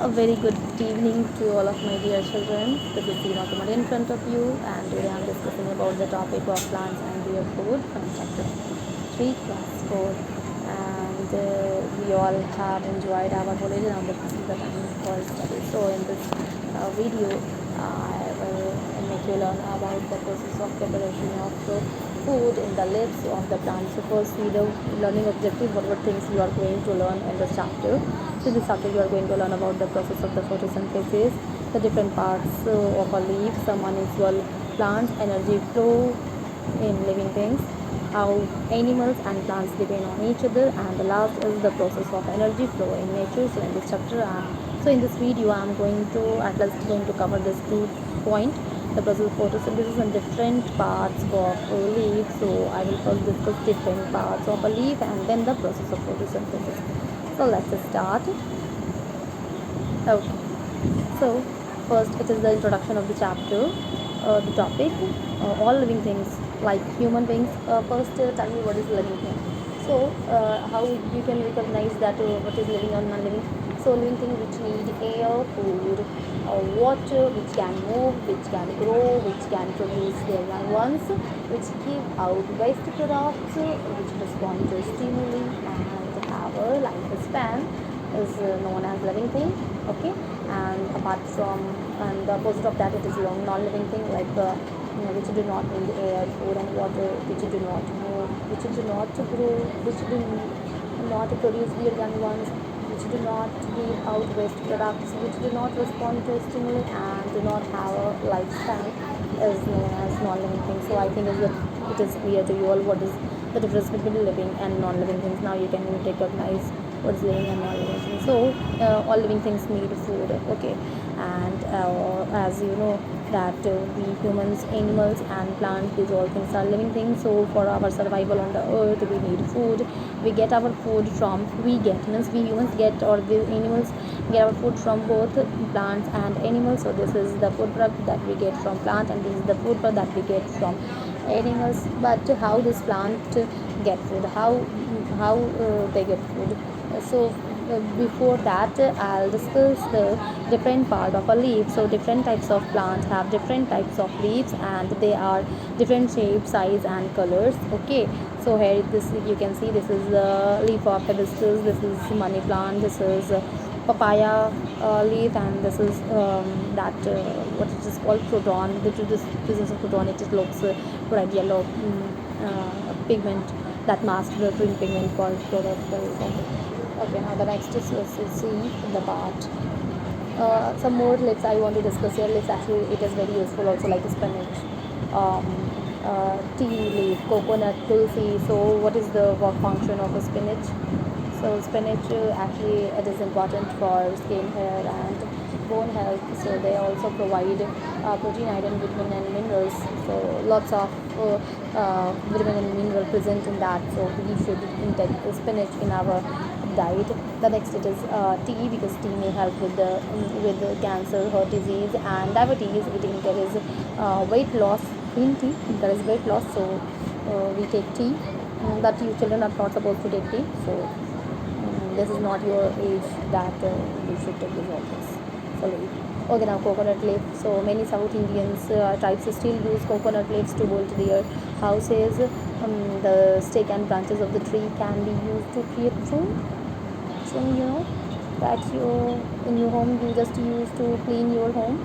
A very good evening to all of my dear children. This is Seema Kumar in front of you, and today I'm discussing about the topic of plants and their food from chapter 3, class 4. And we all have enjoyed our holiday now that this is the time for study. So, in this video, I will make you learn about the process of preparation of food in the lives of the plant. So, first, see the learning objective, what things you are going to learn in this chapter. So in this chapter you are going to learn about the process of the photosynthesis, the different parts of a leaf, some unusual plants, energy flow in living things, how animals and plants depend on each other, and the last is the process of energy flow in nature. So in this chapter, so in this video I am going to at least going to cover this 2 point, the process of photosynthesis and different parts of a leaf. So I will first discuss different parts of a leaf and then the process of photosynthesis. So let's start. Okay. So first it is the introduction of the chapter, the topic, all living things like human beings. First, tell me what is living thing. So how you can recognize that what is living or non-living. So living things which need air, food, water, which can move, which can grow, which can produce their young ones, which give out waste products, which respond to stimuli and have a lifespan is known as living thing. Okay. And apart from, and the opposite of that, it is non-living thing, like which do not need air, food and water, which do not move, which do not grow, which do not produce their young ones, which do not give out waste products, which do not respond to stimuli and do not have a lifespan is known as non-living things. So I think it is clear to you all what is the difference between living and non-living things. Now you can recognize what's living and non-living things. So all living things need food. Okay. And as you know that we humans, animals and plants, these all things are living things. So for our survival on the earth we need food. We get our food from, we get means we humans get, or the animals get our food from both plants and animals. So this is the food product that we get from plant, and this is the food product that we get from animals. But how this plant get food, how they get food. So before that, I'll discuss the different part of a leaf. So different types of plants have different types of leaves, and they are different shape, size and colors. Okay. So here this you can see, this is the leaf of hibiscus, this is money plant, this is papaya leaf, and this is that what it is called proton. This is a proton. It looks red yellow pigment that masks the green pigment called chlorophyll. Okay, now the next is see the part. Some more leaves I want to discuss here. Leaves actually it is very useful also, like spinach, um, tea leaf, coconut, tulsi. So what is the work function of a spinach? So spinach actually it is important for skin, hair and bone health. So they also provide protein, iron, vitamin and minerals. So lots of vitamin and mineral present in that. So we should intake spinach in our diet. The next it is tea, because tea may help with the cancer, heart disease and diabetes. It encourages weight loss. Green tea encourages weight loss. So we take tea. But you children are not supposed to take tea. So this is not your age that you should take this all this. So okay, now coconut leaf. So many South Indians tribes still use coconut leaves to build their houses. The stake and branches of the tree can be used to create food. So you know that you in your home you just use to clean your home.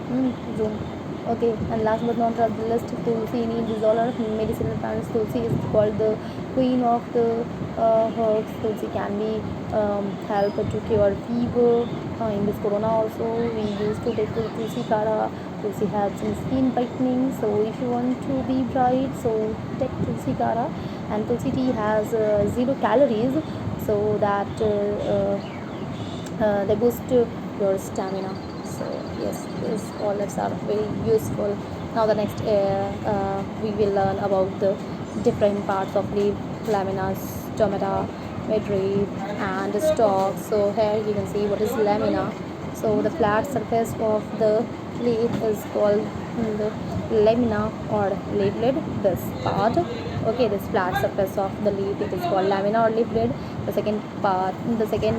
Room. Okay, and last but not the least, tulsi. In these all are medicinal plants. Tulsi is called the queen of the herbs. Tulsi can be help to cure fever. In this corona also we used to take tulsi kara. Tulsi helps in skin brightening. So if you want to be bright, so take tulsi kara. And tulsi tea has 0 calories, so that they boost your stamina. So yes, these all are very useful. Now the next we will learn about the different parts of leaf: laminas, stomata, midrib and stalk. So here you can see what is lamina. So the flat surface of the leaf is called the lamina or leaf lid. This part, okay, this flat surface of the leaf, it is called lamina or leaf lid. The second part, the second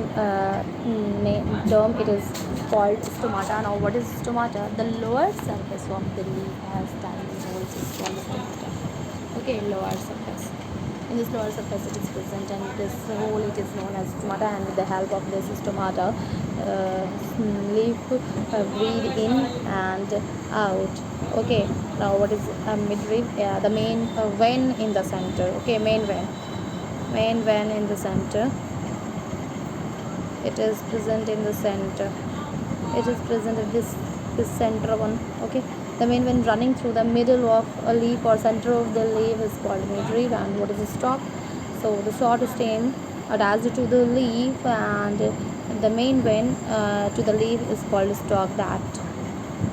term it is called stomata. Now what is stomata? The lower surface of the leaf has tiny holes is called stomata. Okay, lower surface. In this lower surface it is present, and this hole it is known as stomata, and with the help of this stomata leaf breathe in and out. Okay, now what is midrib? Yeah, the main vein in the center. Okay, main vein in the center, it is present in the center, it is present at this center one. Okay, the main vein running through the middle of a leaf or center of the leaf is called midrib. And what is the stalk? So the short stem attached to the leaf, and the main vein to the leaf is called stalk. That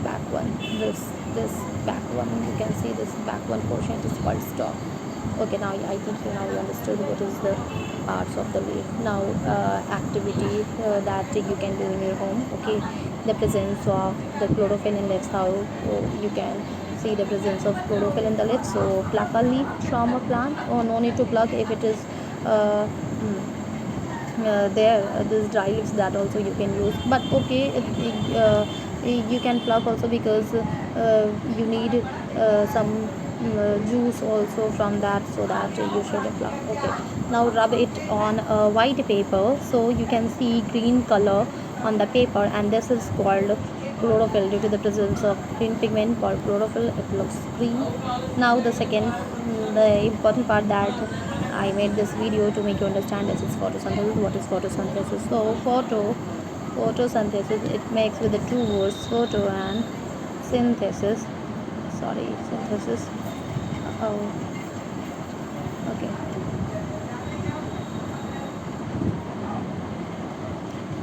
back one, this back one, you can see this back one portion, it is called stalk. Okay, now I think you understood what is the parts of the leaf. Now activity that you can do in your home. Okay, the presence of the chlorophyll in leaves. How you can see the presence of chlorophyll in the leaves. So pluck a leaf from a plant, or no need to pluck if it is uh, there these dry leaves, that also you can use. But okay, you can pluck also, because you need some juice also from that, so that you should pluck. Okay, now rub it on a white paper, so you can see green color on the paper, and this is called chlorophyll. Due to the presence of green pigment called chlorophyll, it looks green. Now the second, the important part that I made this video to make you understand, this is photosynthesis. What is photosynthesis? So photosynthesis, it makes with the two words, photo and synthesis. Sorry, synthesis. Oh, okay.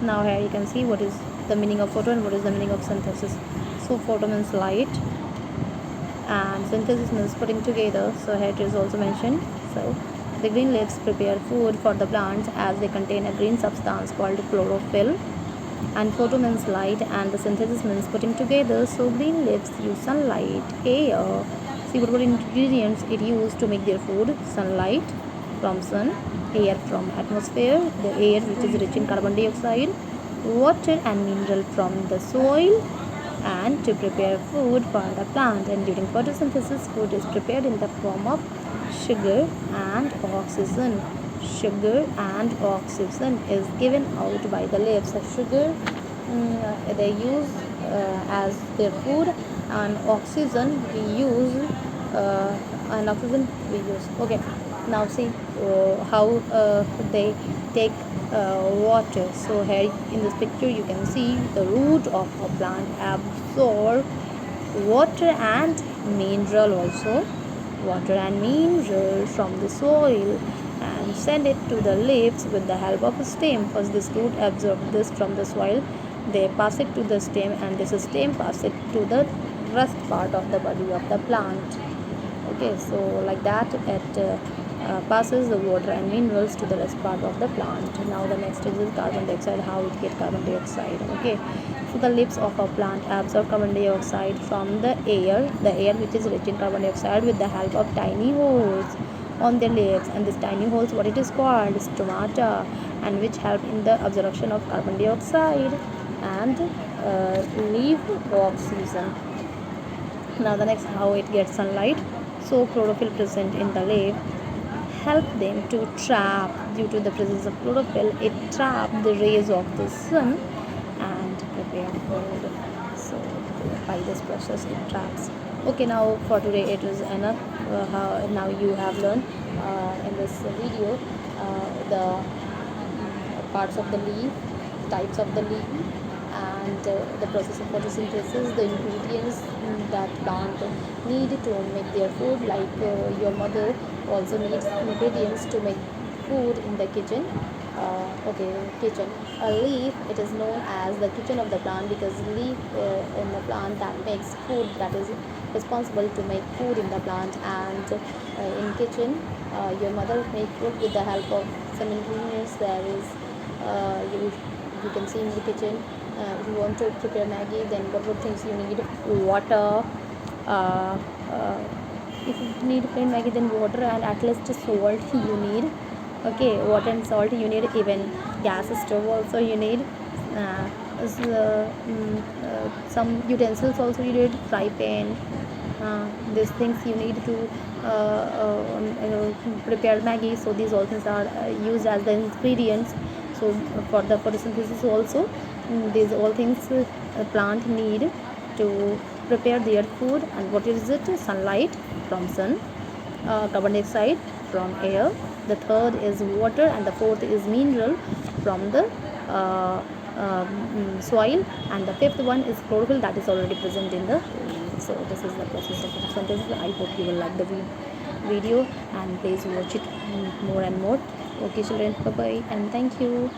Now here you can see what is the meaning of photo and what is the meaning of synthesis. So photo means light, and synthesis means putting together. So here it is also mentioned. So the green leaves prepare food for the plants, as they contain a green substance called chlorophyll. And photo means light, and the synthesis means putting together. So green leaves use sunlight, air. See what ingredients it used to make their food: sunlight from sun, air from atmosphere, the air which is rich in carbon dioxide, water and mineral from the soil, and to prepare food for the plant. And during photosynthesis, food is prepared in the form of sugar and oxygen. Sugar and oxygen is given out by the leaves. Of sugar they use as their food, and oxygen we use okay. Now see how they take water. So here in this picture you can see the root of a plant absorb water and mineral also, water and mineral from the soil, and send it to the leaves with the help of a stem. First this root absorb this from the soil, they pass it to the stem, and this stem pass it to the rest part of the body of the plant. Okay, so like that it passes the water and minerals to the rest part of the plant. Now the next is carbon dioxide, how it get carbon dioxide. Okay, so the leaves of a plant absorb carbon dioxide from the air which is rich in carbon dioxide, with the help of tiny holes on their leaves. And this tiny holes, what it is called, stomata, and which help in the absorption of carbon dioxide and leave oxygen. Now the next, how it gets sunlight. So chlorophyll present in the leaf help them to trap. Due to the presence of chlorophyll, it trap the rays of the sun and prepare food. So by this process it traps. Okay, now for today it is enough. Now you have learned in this video the parts of the leaf, types of the leaf, and the process of photosynthesis, the ingredients that plant need to make their food. Like your mother also needs ingredients to make food in the kitchen. Okay, kitchen. A leaf, it is known as the kitchen of the plant, because leaf in the plant that makes food, that is responsible to make food in the plant. And in kitchen, your mother make food with the help of some ingredients. There is you can see in the kitchen. If you want to prepare Maggi, then what things you need: water. Uh, uh, if you need plain Maggi, then water and at least salt you need. Okay, water and salt you need. Even gas stove also you need. Some utensils also you need, fry pan, these things you need to prepare Maggie. So these all things are used as the ingredients. So for the photosynthesis also, these all things plant need to prepare their food. And what is it? Sunlight from sun, carbon dioxide from air, the third is water, and the fourth is mineral from the uh, soil, and the fifth one is chlorophyll that is already present in the leaf. So this is the process of photosynthesis. I hope you will like the video, and please watch it more and more. Okay children, bye bye and thank you.